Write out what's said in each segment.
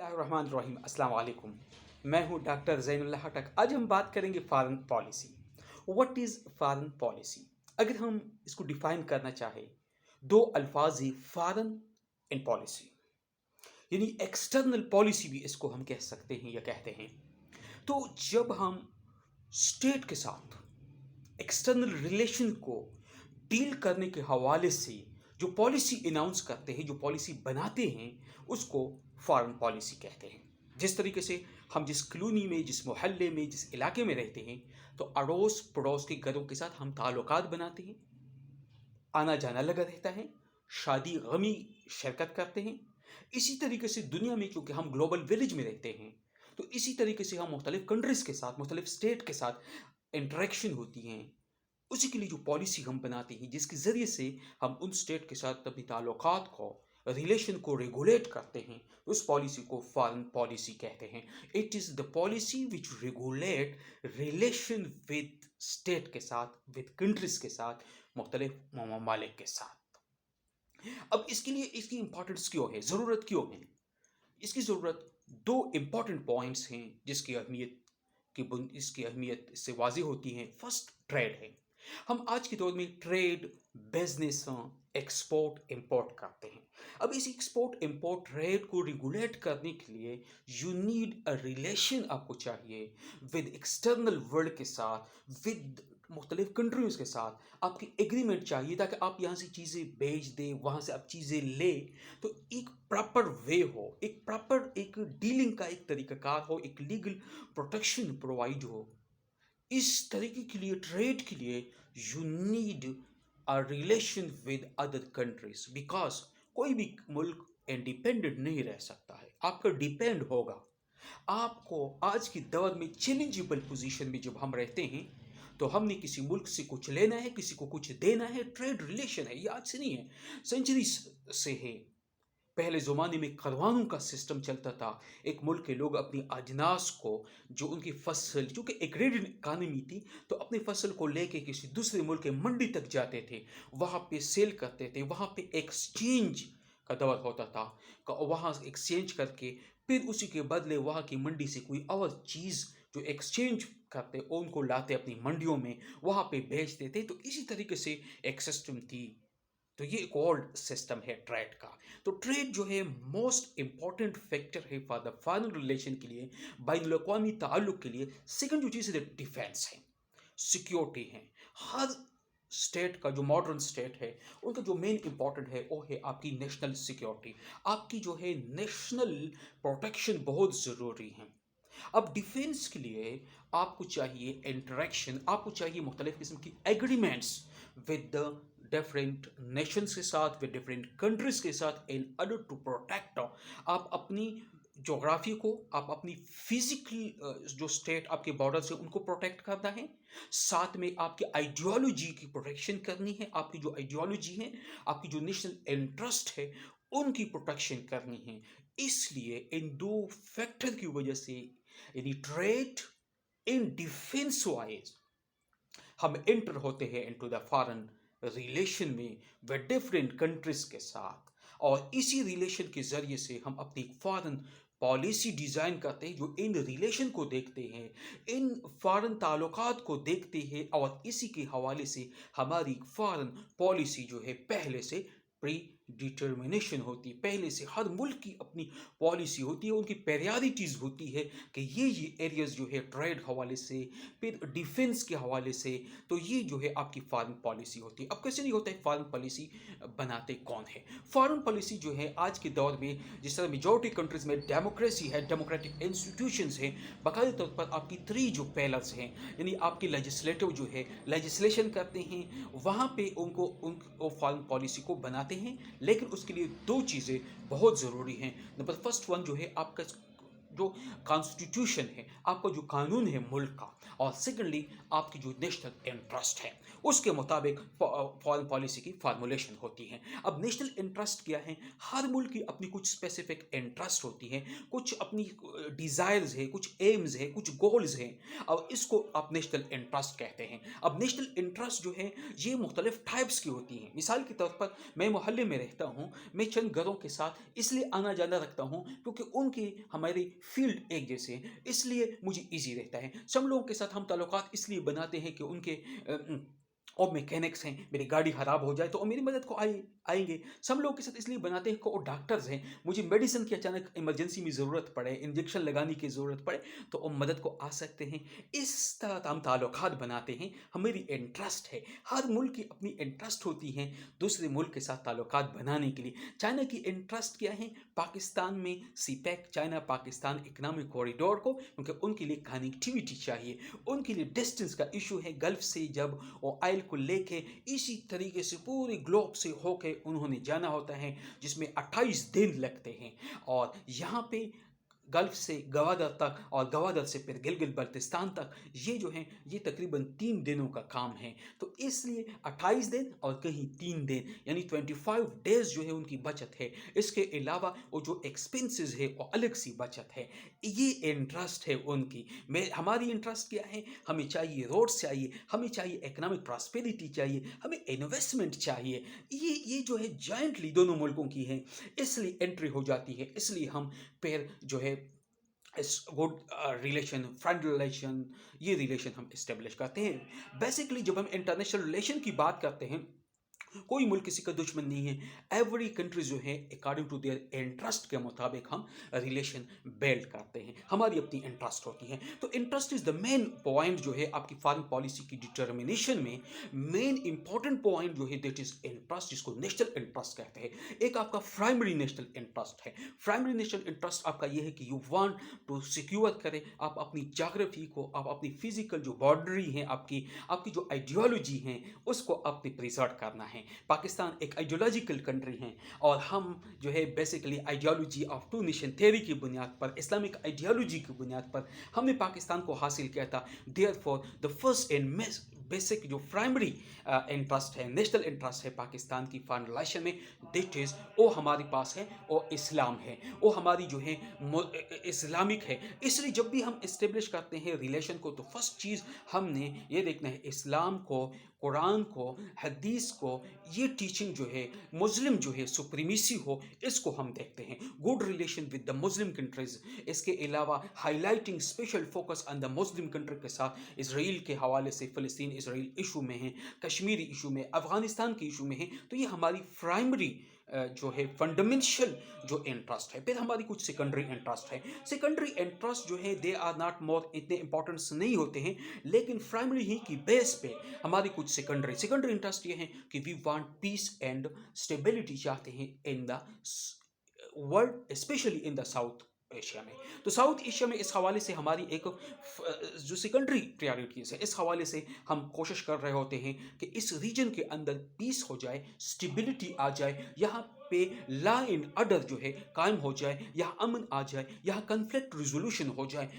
बिस्मिल्लाहिर्रहमानिर्रहीम अस्सलाम वालेकुम। मैं हूं डॉक्टर ज़ैनुल्लाह हटक। आज हम बात करेंगे foreign policy. What is foreign policy? अगर हम इसको डिफाइन करना चाहें, दो अल्फाज ही फॉरेन एंड पॉलिसी, यानी एक्सटर्नल पॉलिसी भी इसको हम कह सकते हैं या कहते हैं। तो जब हम स्टेट के साथ एक्सटर्नल रिलेशन को डील करने के हवाले से जो पॉलिसी अनाउंस करते हैं, जो पॉलिसी बनाते हैं, उसको फॉरेन पॉलिसी कहते हैं। जिस तरीके से हम जिस कॉलोनी में, जिस मोहल्ले में, जिस इलाके में रहते हैं, तो अड़ोस पड़ोस के घरों के साथ हम ताल्लुकात बनाते हैं, आना जाना लगा रहता है, शादी गमी शिरकत करते हैं। इसी तरीके से दुनिया में, चूँकि हम ग्लोबल विलेज में रहते हैं, तो इसी तरीके से हम मुख्तलिफ कंट्रीज़ के साथ, मुख्तलिफ स्टेट के साथ इंटरेक्शन होती हैं। उसी के लिए जो पॉलिसी हम बनाते हैं, जिसके ज़रिए से हम उन स्टेट के साथ अपनी ताल्लुकात को, रिलेशन को रेगुलेट करते हैं, उस पॉलिसी को फॉरेन पॉलिसी कहते हैं। It is the policy which regulate relation with state के साथ, विद कंट्रीज़ के साथ, मुख्तलिफ ममालिक के साथ। अब इसके लिए इसकी इंपॉर्टेंस क्यों है, ज़रूरत क्यों है? इसकी ज़रूरत दो इम्पॉर्टेंट पॉइंट्स हैं जिसकी अहमियत इसकी अहमियत इससे वाज़ेह होती है। फर्स्ट ट्रेड है। हम आज के दौर में ट्रेड, बिजनेस, एक्सपोर्ट इंपोर्ट करते हैं। अब इस एक्सपोर्ट इंपोर्ट ट्रेड को रेगुलेट करने के लिए यू नीड अ रिलेशन, आपको चाहिए विद एक्सटर्नल वर्ल्ड के साथ, विद मुख्तलिफ कंट्रीज़ के साथ आपकी एग्रीमेंट चाहिए, ताकि आप यहाँ से चीज़ें बेच दें, वहाँ से आप चीज़ें ले, तो एक प्रॉपर वे हो, एक प्रॉपर एक डीलिंग का एक तरीकाकार हो, एक लीगल प्रोटेक्शन प्रोवाइड हो। इस तरीके के लिए, ट्रेड के लिए, you need a relation with other countries, because कोई भी मुल्क इंडिपेंडेंट नहीं रह सकता है, आपका डिपेंड होगा। आपको आज के दौर में चैलेंजेबल पोजीशन में जब हम रहते हैं, तो हमने किसी मुल्क से कुछ लेना है, किसी को कुछ देना है, ट्रेड रिलेशन है। ये आज से नहीं है, सेंचुरी से है। पहले ज़माने में करवानों का सिस्टम चलता था। एक मुल्क के लोग अपनी अजनास को, जो उनकी फसल, चूँकि एग्रेरियन इकानमी थी, तो अपनी फसल को लेके किसी दूसरे मुल्क के मंडी तक जाते थे, वहाँ पे सेल करते थे, वहाँ पे एक्सचेंज का दौर होता था। वहाँ से एक्सचेंज करके फिर उसी के बदले वहाँ की मंडी से कोई और चीज़ जो एक्सचेंज करते, उनको लाते अपनी मंडियों में, वहाँ पे बेचते थे। तो इसी तरीके से एक सिस्टम थी। तो ये एक ओल्ड सिस्टम है ट्रेड का। तो ट्रेड जो है मोस्ट इंपॉर्टेंट फैक्टर है फॉर द फॉरेन रिलेशन के लिए, बैनुल अक़वामी ताल्लुक़ के लिए। सेकंड जो चीज़ है डिफेंस है, सिक्योरिटी है। हर स्टेट का, जो मॉडर्न स्टेट है, उनका जो मेन इंपॉर्टेंट है वो है आपकी नेशनल सिक्योरिटी, आपकी जो है नेशनल प्रोटेक्शन बहुत ज़रूरी है। अब डिफेंस के लिए आपको चाहिए इंटरेक्शन, आपको चाहिए मुख्तलिफ किस्म की agreements with the different Nations के साथ, विद डिफरेंट कंट्रीज के साथ, इन ऑर्डर टू प्रोटेक्ट आप अपनी जोग्राफी को, आप अपनी फिजिकल जो स्टेट आपके बॉर्डर्स है उनको प्रोटेक्ट करना है। साथ में आपकी आइडियोलॉजी की प्रोटेक्शन करनी है, आपकी जो आइडियोलॉजी है, आपकी जो नेशनल इंटरेस्ट है, उनकी प्रोटेक्शन करनी है। इसलिए इन दो फैक्टर की वजह से, यानी ट्रेड इन डिफेंस वाइज, हम एंटर होते हैं इनटू द फॉरेन रिलेशन में विद डिफरेंट कंट्रीज के साथ, और इसी रिलेशन के जरिए से हम अपनी फॉरेन पॉलिसी डिज़ाइन करते हैं, जो इन रिलेशन को देखते हैं, इन फॉरेन ताल्लुकात को देखते हैं, और इसी के हवाले से हमारी फॉरेन पॉलिसी जो है पहले से प्री डिटर्मिनेशन होती है। पहले से हर मुल्क की अपनी पॉलिसी होती है, उनकी प्रायोरिटीज़ होती है कि ये एरियाज़ जो है ट्रेड हवाले से, फिर डिफेंस के हवाले से, तो ये जो है आपकी फॉरेन पॉलिसी होती है। अब कैसे नहीं होता है, फॉरेन पॉलिसी बनाते कौन है? फॉरेन पॉलिसी जो है आज के दौर में, जिस तरह मेजॉरिटी कंट्रीज़ में डेमोक्रेसी है, डेमोक्रेटिक इंस्टीट्यूशंस हैं, बाकायदा तौर पर आपकी थ्री जो पैलर्स हैं, यानी आपकी लेजिस्लेटिव जो है लेजिस्लेशन करते हैं, वहाँ पे उनको फॉरेन पॉलिसी को बनाते हैं। लेकिन उसके लिए दो चीज़ें बहुत ज़रूरी हैं। नंबर फर्स्ट वन जो है आपका जो कॉन्स्टिट्यूशन है, आपका जो कानून है मुल्क का, और सेकेंडली आपकी जो नेशनल इंटरेस्ट है, उसके मुताबिक फॉरेन पॉलिसी की फार्मूलेशन होती है। अब नेशनल इंटरेस्ट क्या है? हर मुल्क की अपनी कुछ स्पेसिफिक इंटरेस्ट होती है, कुछ अपनी डिज़ायर्स है, कुछ एम्स है, कुछ गोल्स हैं, और इसको आप नेशनल इंटरेस्ट कहते हैं। अब नेशनल इंटरेस्ट जो है ये मुख्तलिफ टाइप्स की होती हैं। मिसाल के तौर पर मैं मोहल्ले में रहता हूँ, मैं चंद घरों के साथ इसलिए आना जाना रखता हूँ क्योंकि उनकी हमारी फील्ड एक जैसे हैं, इसलिए मुझे ईजी रहता है। सब लोगों के साथ हम ताल्लुकात इसलिए बनाते हैं कि उनके और मैकेनिक्स हैं, मेरी गाड़ी ख़राब हो जाए तो वो मेरी मदद को आएंगे। सब लोगों के साथ इसलिए बनाते हैं कि वो डॉक्टर्स हैं, मुझे मेडिसिन की अचानक इमरजेंसी में ज़रूरत पड़े, इंजेक्शन लगाने की ज़रूरत पड़े, तो वो मदद को आ सकते हैं। इस तरह हम ताल्लुकात बनाते हैं, हमारी इंटरेस्ट है। हर मुल्क की अपनी इंटरेस्ट होती हैं दूसरे मुल्क के साथ ताल्लुकात बनाने के लिए। चाइना की इंटरेस्ट क्या है? पाकिस्तान में CPEC, China Pakistan economic corridor को, क्योंकि उनके लिए कनेक्टिविटी चाहिए, उनके लिए डिस्टेंस का इशू है। गल्फ से जब वो ऑयल को लेके इसी तरीके से पूरे ग्लोब से होके उन्होंने जाना होता है, जिसमें 28 दिन लगते हैं, और यहाँ पे गल्फ से गवादर तक और गवादर से फिर गिलगित बल्तिस्तान तक, ये जो है ये तकरीबन 3 दिनों का काम है। तो इसलिए 28 दिन और कहीं 3 दिन, यानी 25 डेज जो है उनकी बचत है। इसके अलावा वो जो एक्सपेंसेस है वो अलग सी बचत है। ये इंटरेस्ट है उनकी। मैं हमारी इंटरेस्ट क्या है? हमें चाहिए रोड्स चाहिए, हमें चाहिए इकोनॉमिक प्रॉस्पेरिटी चाहिए, हमें इन्वेस्टमेंट चाहिए। ये जो है जॉइंटली दोनों मुल्कों की है, इसलिए एंट्री हो जाती है। इसलिए हम फिर जो है इस गुड रिलेशन, फ्रेंड रिलेशन, ये रिलेशन हम इस्टेब्लिश करते हैं। बेसिकली जब हम इंटरनेशनल रिलेशन की बात करते हैं, कोई मुल्क किसी का दुश्मन नहीं है। एवरी कंट्री जो है अकॉर्डिंग टू देयर इंटरेस्ट के मुताबिक हम रिलेशन बिल्ड करते हैं, हमारी अपनी इंटरेस्ट होती है। तो interest is the main point जो है आपकी फॉरेन पॉलिसी की डिटर्मिनेशन में। मेन इंपॉर्टेंट पॉइंट जो है दैट इज इंटरेस्ट, जिसको नेशनल इंटरेस्ट कहते हैं। एक आपका प्राइमरी नेशनल इंटरेस्ट है। प्राइमरी नेशनल इंटरेस्ट आपका यह है कि यू वांट टू सिक्योर करें आप अपनी ज्योग्राफी को, आप अपनी फिजिकल जो बाउंड्री है, आपकी आपकी जो आइडियोलॉजी है, उसको आपने प्रिजर्व करना है। पाकिस्तान एक आइडियोलॉजिकल कंट्री है, और हम जो है basically ideology of two nation theory की बुनियाद पर, इस्लामिक आइडियोलॉजी की बुनियाद पर हमने पाकिस्तान को हासिल किया था। Therefore the first and basic जो प्राइमरी इंटरेस्ट है, नेशनल इंटरेस्ट है पाकिस्तान की फॉरेन रिलेशन में, दैट इज वो हमारे पास है, वो इस्लाम है, वो हमारी जो है इस्लामिक है। इसलिए जब भी हम इस्टेब्लिश करते हैं रिलेशन को, तो फर्स्ट चीज़ हमने ये देखना है इस्लाम को, कुरान को, हदीस को, ये टीचिंग जो है मुस्लिम जो है सुप्रीमेसी हो, इसको हम देखते हैं। Good relation with the Muslim countries, इसके अलावा highlighting special focus on the Muslim country के साथ इसराइल के हवाले से, फ़लस्तीन इसराइल इशू में है, कश्मीरी इशू में, अफगानिस्तान के इशू में है। तो ये हमारी प्राइमरी जो है फंडामेंटल जो इंटरेस्ट है। फिर हमारी कुछ सेकेंडरी इंटरेस्ट है। सेकेंडरी इंटरेस्ट जो है दे आर नॉट मोर, इतने इंपॉर्टेंस नहीं होते हैं, लेकिन प्राइमरी ही की बेस पे हमारी कुछ सेकेंडरी इंटरेस्ट ये हैं कि we want peace and stability चाहते हैं in the world, specially in the South Asia में। तो साउथ एशिया में इस हवाले से हमारी एक जो सेकेंडरी प्रायोरिटीज है, इस हवाले से हम कोशिश कर रहे होते हैं कि इस रीजन के अंदर पीस हो जाए, स्टेबिलिटी आ जाए, यहाँ पे लॉ एंड ऑर्डर जो है कायम हो जाए, यहाँ अमन आ जाए, यहाँ कन्फ्लिक्ट रिजोल्यूशन हो जाए।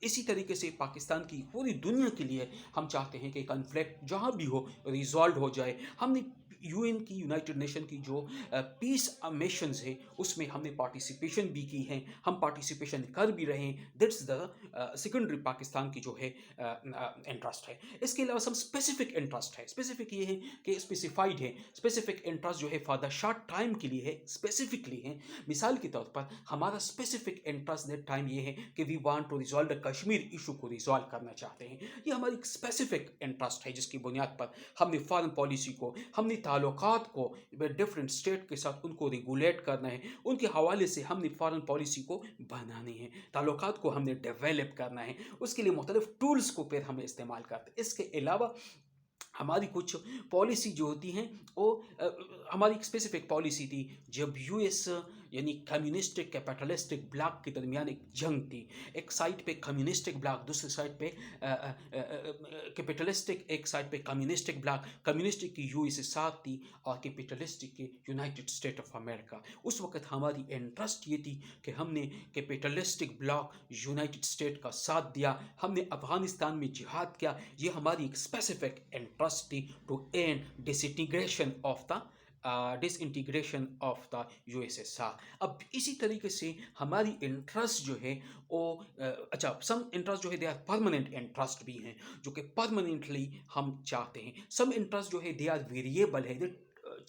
इसी तरीके से पाकिस्तान की पूरी दुनिया के लिए हम चाहते हैं कि कन्फ्लिक्ट जहाँ भी हो रिजॉल्व हो जाए। हमने यूएन की, यूनाइटेड नेशन की जो पीस मिशंस है, उसमें हमने पार्टिसिपेशन भी की है, हम पार्टिसिपेशन कर भी रहे हैं। दैट्स द सेकेंडरी पाकिस्तान की जो है इंटरेस्ट है। इसके अलावा सम स्पेसिफिक इंटरेस्ट है। स्पेसिफिक ये है कि स्पेसिफाइड है, स्पेसिफिक इंटरेस्ट जो है फॉर द शॉर्ट टाइम के लिए है, स्पेसिफिकली है। मिसाल के तौर पर हमारा स्पेसिफिक इंटरेस्ट दैट टाइम ये है कि we want to resolve the Kashmir issue को रिजॉल्व करना चाहते हैं। ये हमारी स्पेसिफिक इंटरेस्ट है, जिसकी बुनियाद पर हमने फॉरेन पॉलिसी को, हमने ताल्लुकात को डिफरेंट स्टेट के साथ उनको रेगुलेट करना है, उनके हवाले से हमने फॉरेन पॉलिसी को बनानी है, ताल्लुकात को हमने डेवलप करना है। उसके लिए मुख्तलिफ टूल्स को फिर हमें इस्तेमाल करते हैं। इसके अलावा हमारी कुछ पॉलिसी जो होती हैं वो हमारी एक स्पेसिफिक पॉलिसी थी जब यूएस यानी कम्युनिस्टिक कैपिटलिस्टिक ब्लॉक के दरमियान एक जंग थी। एक साइड पे कम्युनिस्टिक ब्लॉक, दूसरी साइड पे कैपिटलिस्टिक, एक साइड पे कम्युनिस्टिक ब्लॉक। कम्युनिस्टिक की यूएसएसआर थी और कैपिटलिस्टिक के यूनाइटेड स्टेट ऑफ अमेरिका। उस वक्त हमारी इंटरेस्ट ये थी कि हमने कैपिटलिस्टिक ब्लॉक यूनाइटेड स्टेट का साथ दिया, हमने अफगानिस्तान में जिहाद किया। ये हमारी एक स्पेसिफिक इंटरेस्ट थी to end disintegration of the USSR. अब इसी तरीके से हमारी इंटरेस्ट जो है वो अच्छा, सम इंटरेस्ट जो है दे आर परमानेंट इंटरेस्ट भी हैं, जो कि परमानेंटली हम चाहते हैं। सम इंटरेस्ट जो है दे आर वेरिएबल है, दे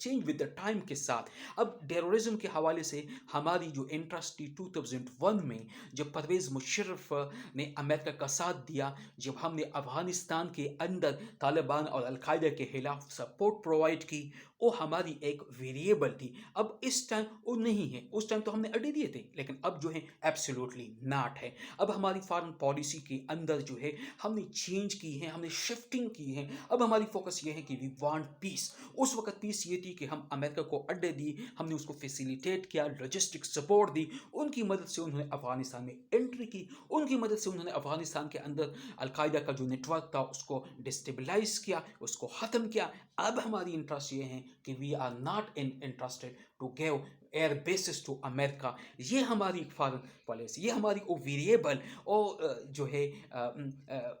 चेंज विद द टाइम के साथ। अब टेररिज्म के हवाले से हमारी जो इंटरेस्ट थी 2001 में, जब परवेज़ मुशर्रफ ने अमेरिका का साथ दिया, जब हमने अफगानिस्तान के अंदर तालिबान और अलकायदा के खिलाफ सपोर्ट प्रोवाइड की, वो हमारी एक वेरिएबल थी। अब इस टाइम वो नहीं है। उस टाइम तो हमने अड्डे दिए थे, लेकिन अब जो है एब्सोल्युटली नॉट है। अब हमारी फॉरेन पॉलिसी के अंदर जो है हमने चेंज की है, हमने शिफ्टिंग की है। अब हमारी फोकस ये है कि वी वांट पीस। उस वक्त पीस ये थी कि हम अमेरिका को अड्डे दिए, हमने उसको फैसिलिटेट किया, लॉजिस्टिक सपोर्ट दी, उनकी मदद से उन्होंने अफगानिस्तान में एंट्री की, उनकी मदद से उन्होंने अफगानिस्तान के अंदर अलकायदा का जो नेटवर्क था उसको डिस्टेबलाइज किया, उसको ख़त्म किया। अब हमारी इंटरेस्ट ये है कि we are not interested to give air bases to America. ये हमारी फॉरेन पॉलिसी, ये हमारी वो वेरिएबल और जो है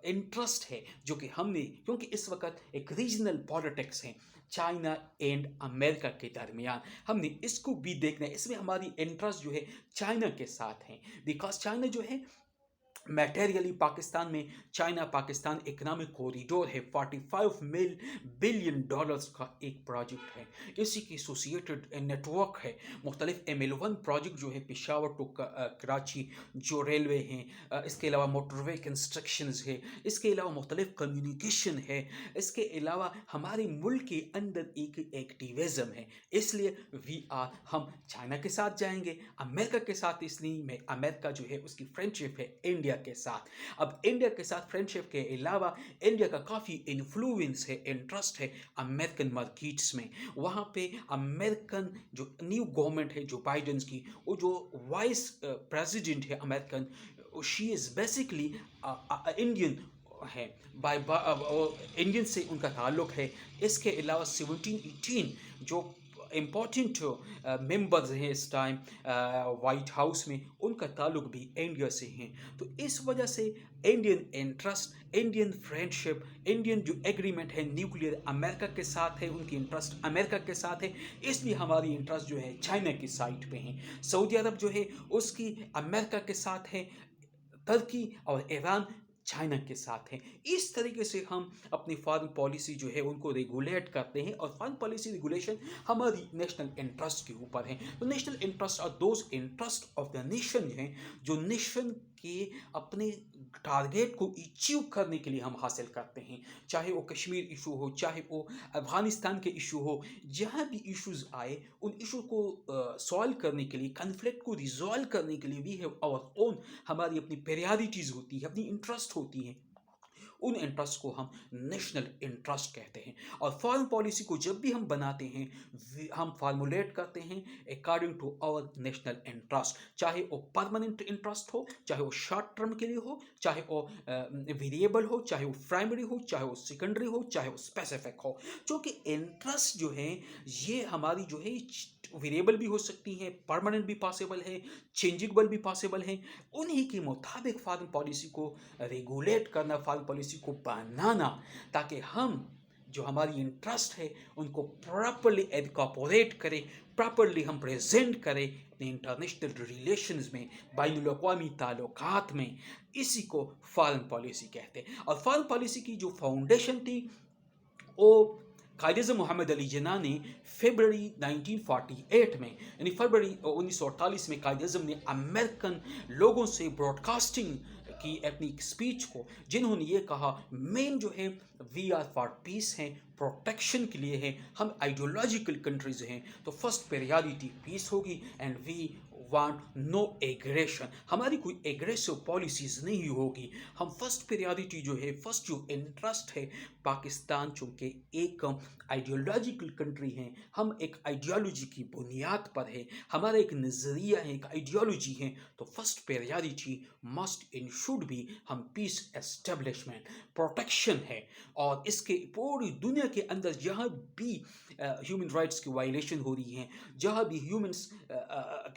इंटरेस्ट है जो कि हमने, क्योंकि इस वक्त एक रीजनल पॉलिटिक्स है चाइना एंड अमेरिका के दरमियान, हमने इसको भी देखना है। इसमें हमारी इंटरेस्ट जो है चाइना के साथ है, बिकॉज चाइना जो है मटेरियली पाकिस्तान में, चाइना पाकिस्तान इकनॉमिक कॉरिडोर है, 45 बिलियन डॉलर्स का एक प्रोजेक्ट है। इसी की एसोसिएटेड नेटवर्क है, मुख्तलिफ ML1 प्रोजेक्ट जो है पेशावर टू कराची जो रेलवे हैं, इसके अलावा मोटरवे कंस्ट्रक्शंस है, इसके अलावा मुख्तलिफ कम्युनिकेशन है, इसके अलावा हमारे मुल्क के अंदर एक एक्टिविज़म है। इसलिए हम चाइना के साथ जाएंगे, अमेरिका के साथ इसलिए में अमेरिका जो है उसकी फ्रेंडशिप है इंडिया के साथ। अब इंडिया के साथ फ्रेंडशिप के अलावा इंडिया का काफ़ी इन्फ्लुएंस है, इंटरेस्ट है अमेरिकन मार्केट्स में। वहाँ पे अमेरिकन जो न्यू गवर्नमेंट है जो बाइडेन की, वो जो वाइस प्रेसिडेंट है American, she is basically Indian है, इंडियन से उनका ताल्लुक़ है। इसके अलावा 17-18 जो इम्पॉर्टेंट मेंबर्स हैं इस टाइम वाइट हाउस में, उनका ताल्लुक भी इंडिया से हैं। तो इस वजह से Indian interest, Indian friendship, Indian जो एग्रीमेंट है न्यूक्लियर अमेरिका के साथ है, उनकी इंटरेस्ट अमेरिका के साथ है, इसलिए हमारी इंटरेस्ट जो है चाइना की साइड पे है। सऊदी अरब जो है उसकी अमेरिका के साथ है, तुर्की और ईरान चाइना के साथ हैं। इस तरीके से हम अपनी फॉरेन पॉलिसी जो है उनको रेगुलेट करते हैं, और फॉरेन पॉलिसी रेगुलेशन हमारी नेशनल इंटरेस्ट के ऊपर है। तो नेशनल इंटरेस्ट और those interest of the nation हैं जो नेशन के अपने टारगेट को अचीव करने के लिए हम हासिल करते हैं, चाहे वो कश्मीर इशू हो, चाहे वो अफगानिस्तान के इशू हो। जहाँ भी इश्यूज आए उन इशू को सॉल्व करने के लिए, कन्फ्लिक्ट को रिजॉल्व करने के लिए वी हैव आवर ओन, हमारी अपनी प्रायोरिटीज़ होती है, अपनी इंटरेस्ट होती हैं। उन इंटरेस्ट को हम नेशनल इंटरेस्ट कहते हैं। और फॉरेन पॉलिसी को जब भी हम बनाते हैं हम फार्मूलेट करते हैं according to our national interest, चाहे वो परमानेंट इंटरेस्ट हो, चाहे वो शॉर्ट टर्म के लिए हो, चाहे वो वेरिएबल हो, चाहे वो प्राइमरी हो, चाहे वो सेकेंडरी हो, चाहे वो स्पेसिफिक हो। क्योंकि इंटरेस्ट जो है ये हमारी जो है वेरिएबल भी हो सकती हैं, परमानेंट भी पॉसिबल है, चेंजेबल भी पॉसिबल है। उन्हीं के मुताबिक फॉरेन पॉलिसी को रेगुलेट करना, फॉरेन पॉलिसी को बनाना, ताकि हम जो हमारी इंटरेस्ट है उनको प्रॉपरली इनकॉर्पोरेट करें, प्रॉपरली हम प्रेजेंट करें अपने इंटरनेशनल रिलेशंस में, बैनुल अक़वामी ताल्लुकात में। इसी को फॉरेन पॉलिसी कहते हैं। और फॉरेन पॉलिसी की जो फाउंडेशन थी वो कायद-ए-आज़म मोहम्मद अली जिन्ना ने फरवरी 1948 में, यानी फरवरी 1948 में कायद-ए-आज़म ने अमेरिकन लोगों से ब्रॉडकास्टिंग की अपनी स्पीच को, जिन्होंने ये कहा मेन जो है वी आर फॉर पीस हैं, प्रोटेक्शन के लिए हैं, हम आइडियोलॉजिकल कंट्रीज हैं, तो फर्स्ट प्रायोरिटी पीस होगी and we want no aggression, हमारी कोई एग्रेसिव पॉलिसीज़ नहीं होगी। हम फर्स्ट प्रायोरिटी जो है, फर्स्ट जो इंटरेस्ट है, पाकिस्तान चूँकि एक आइडियोलॉजिकल कंट्री है, हम एक आइडियोलॉजी की बुनियाद पर है, हमारा एक नज़रिया है, एक आइडियोलॉजी है, तो first priority must in should be हम पीस एस्टेब्लिशमेंट, प्रोटेक्शन है। और इसके पूरी दुनिया के अंदर जहाँ भी ह्यूमन राइट्स की वायलेशन हो रही हैं, जहाँ भी ह्यूमन्स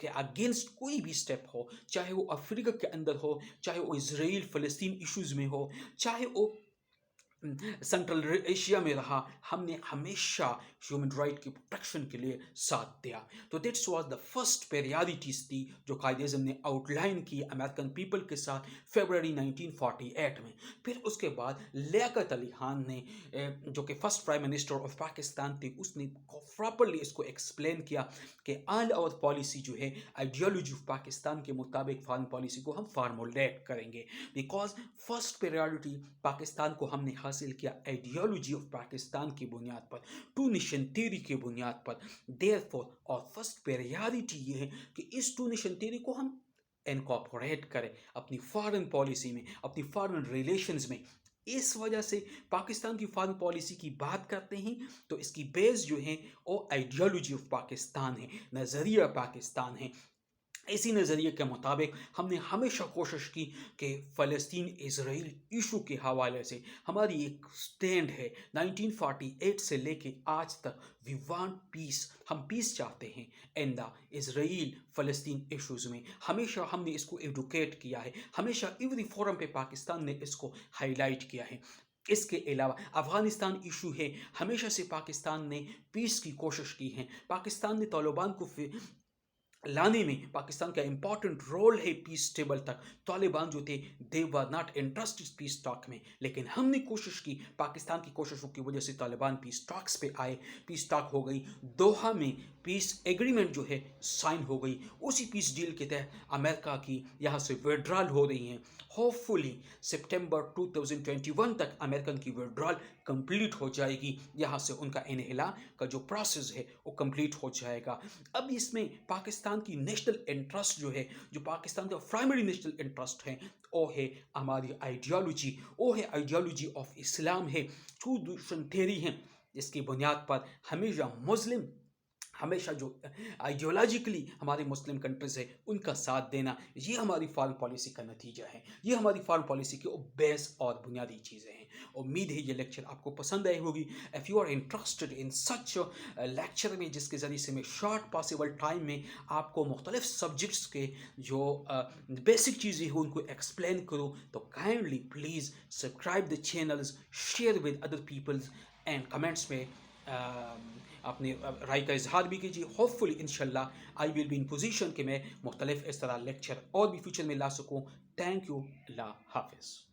के अगेंस्ट कोई भी स्टेप हो, चाहे वो अफ्रीका के अंदर हो, चाहे वो इसराइल फ़लस्तीन इश्यूज़ में हो, चाहे वो सेंट्रल एशिया में रहा, हमने हमेशा ह्यूमन राइट की प्रोटेक्शन के लिए साथ दिया। तो that's was the first priorities थी जो कायदे-ए-आज़म ने आउटलाइन की अमेरिकन पीपल के साथ फरवरी 1948 में। फिर उसके बाद लियाकत अली खान ने जो कि first prime minister of Pakistan थे, उसने प्रॉपरली इसको एक्सप्लेन किया कि ऑल आवर पॉलिसी जो है आइडियोलॉजी ऑफ पाकिस्तान के मुताबिक फॉरेन पॉलिसी को हम फार्मूलेट करेंगे, बिकॉज फर्स्ट प्रायोरिटी पाकिस्तान को हमने हासिल किया आइडियोलॉजी ऑफ पाकिस्तान की बुनियाद पर, टू नेशन थ्योरी की बुनियाद पर। देयरफॉर और फर्स्ट प्रायोरिटी ये है कि इस टू नेशन थ्योरी को हम इनकॉर्पोरेट करें अपनी फॉरेन पॉलिसी में, अपनी फॉरेन रिलेशंस में। इस वजह से पाकिस्तान की फॉरेन पॉलिसी की बात करते हैं तो इसकी बेस जो है वो आइडियोलॉजी ऑफ पाकिस्तान है, नज़रिया पाकिस्तान है। इसी नज़रिए के मुताबिक हमने हमेशा कोशिश की कि फ़लस्तीन इजराइल इशू के हवाले से हमारी एक स्टैंड है 1948 से लेके आज तक, वी वांट पीस, हम पीस चाहते हैं in the Israel Palestine issues में। हमेशा हमने इसको एडुकेट किया है, हमेशा एवरी फोरम पे पाकिस्तान ने इसको हाईलाइट किया है। इसके अलावा अफ़गानिस्तान इशू है, हमेशा से पाकिस्तान ने पीस की कोशिश की है। पाकिस्तान ने तालिबान को लाने में पाकिस्तान का इंपॉर्टेंट रोल है पीस टेबल तक। तालिबान जो थे they were not interested peace talk में, लेकिन हमने कोशिश की, पाकिस्तान की कोशिशों की वजह से तालिबान पीस टॉक्स पे आए, पीस टॉक हो गई, दोहा में पीस एग्रीमेंट जो है साइन हो गई। उसी पीस डील के तहत अमेरिका की यहाँ से विड्रॉल हो रही हैं। होपफुली सितंबर 2021 तक अमेरिकन की विड्रॉल कंप्लीट हो जाएगी, यहाँ से उनका इनहिला का जो प्रोसेस है वो कंप्लीट हो जाएगा। अब इसमें पाकिस्तान की नेशनल इंटरेस्ट जो है, जो पाकिस्तान का प्राइमरी नेशनल इंटरेस्ट है, वो है हमारी आइडियोलॉजी, वो है आइडियोलॉजी ऑफ इस्लाम है, टू नेशन थ्योरी है, जिसकी बुनियाद पर हमेशा जो आइडियोलॉजिकली हमारे मुस्लिम कंट्रीज़ है उनका साथ देना, ये हमारी फॉरेन पॉलिसी का नतीजा है, ये हमारी फॉरेन पॉलिसी की बेस और बुनियादी चीज़ें हैं। उम्मीद है ये लेक्चर आपको पसंद आई होगी। If you are interested in such lecture में जिसके ज़रिए से मैं शॉर्ट पॉसिबल टाइम में आपको मुख्तलिफ सब्जेक्ट्स के जो बेसिक चीज़ें हैं उनको एक्सप्लेन करूँ, तो kindly please subscribe the channels, share with other peoples and comments में अपने राय का इजहार भी कीजिए। होपफुली इंशाल्लाह I will be in position कि मैं मुख्तलिफ इस तरह लेक्चर और भी फ्यूचर में ला सकूँ। थैंक यू, अल्लाह हाफिज़।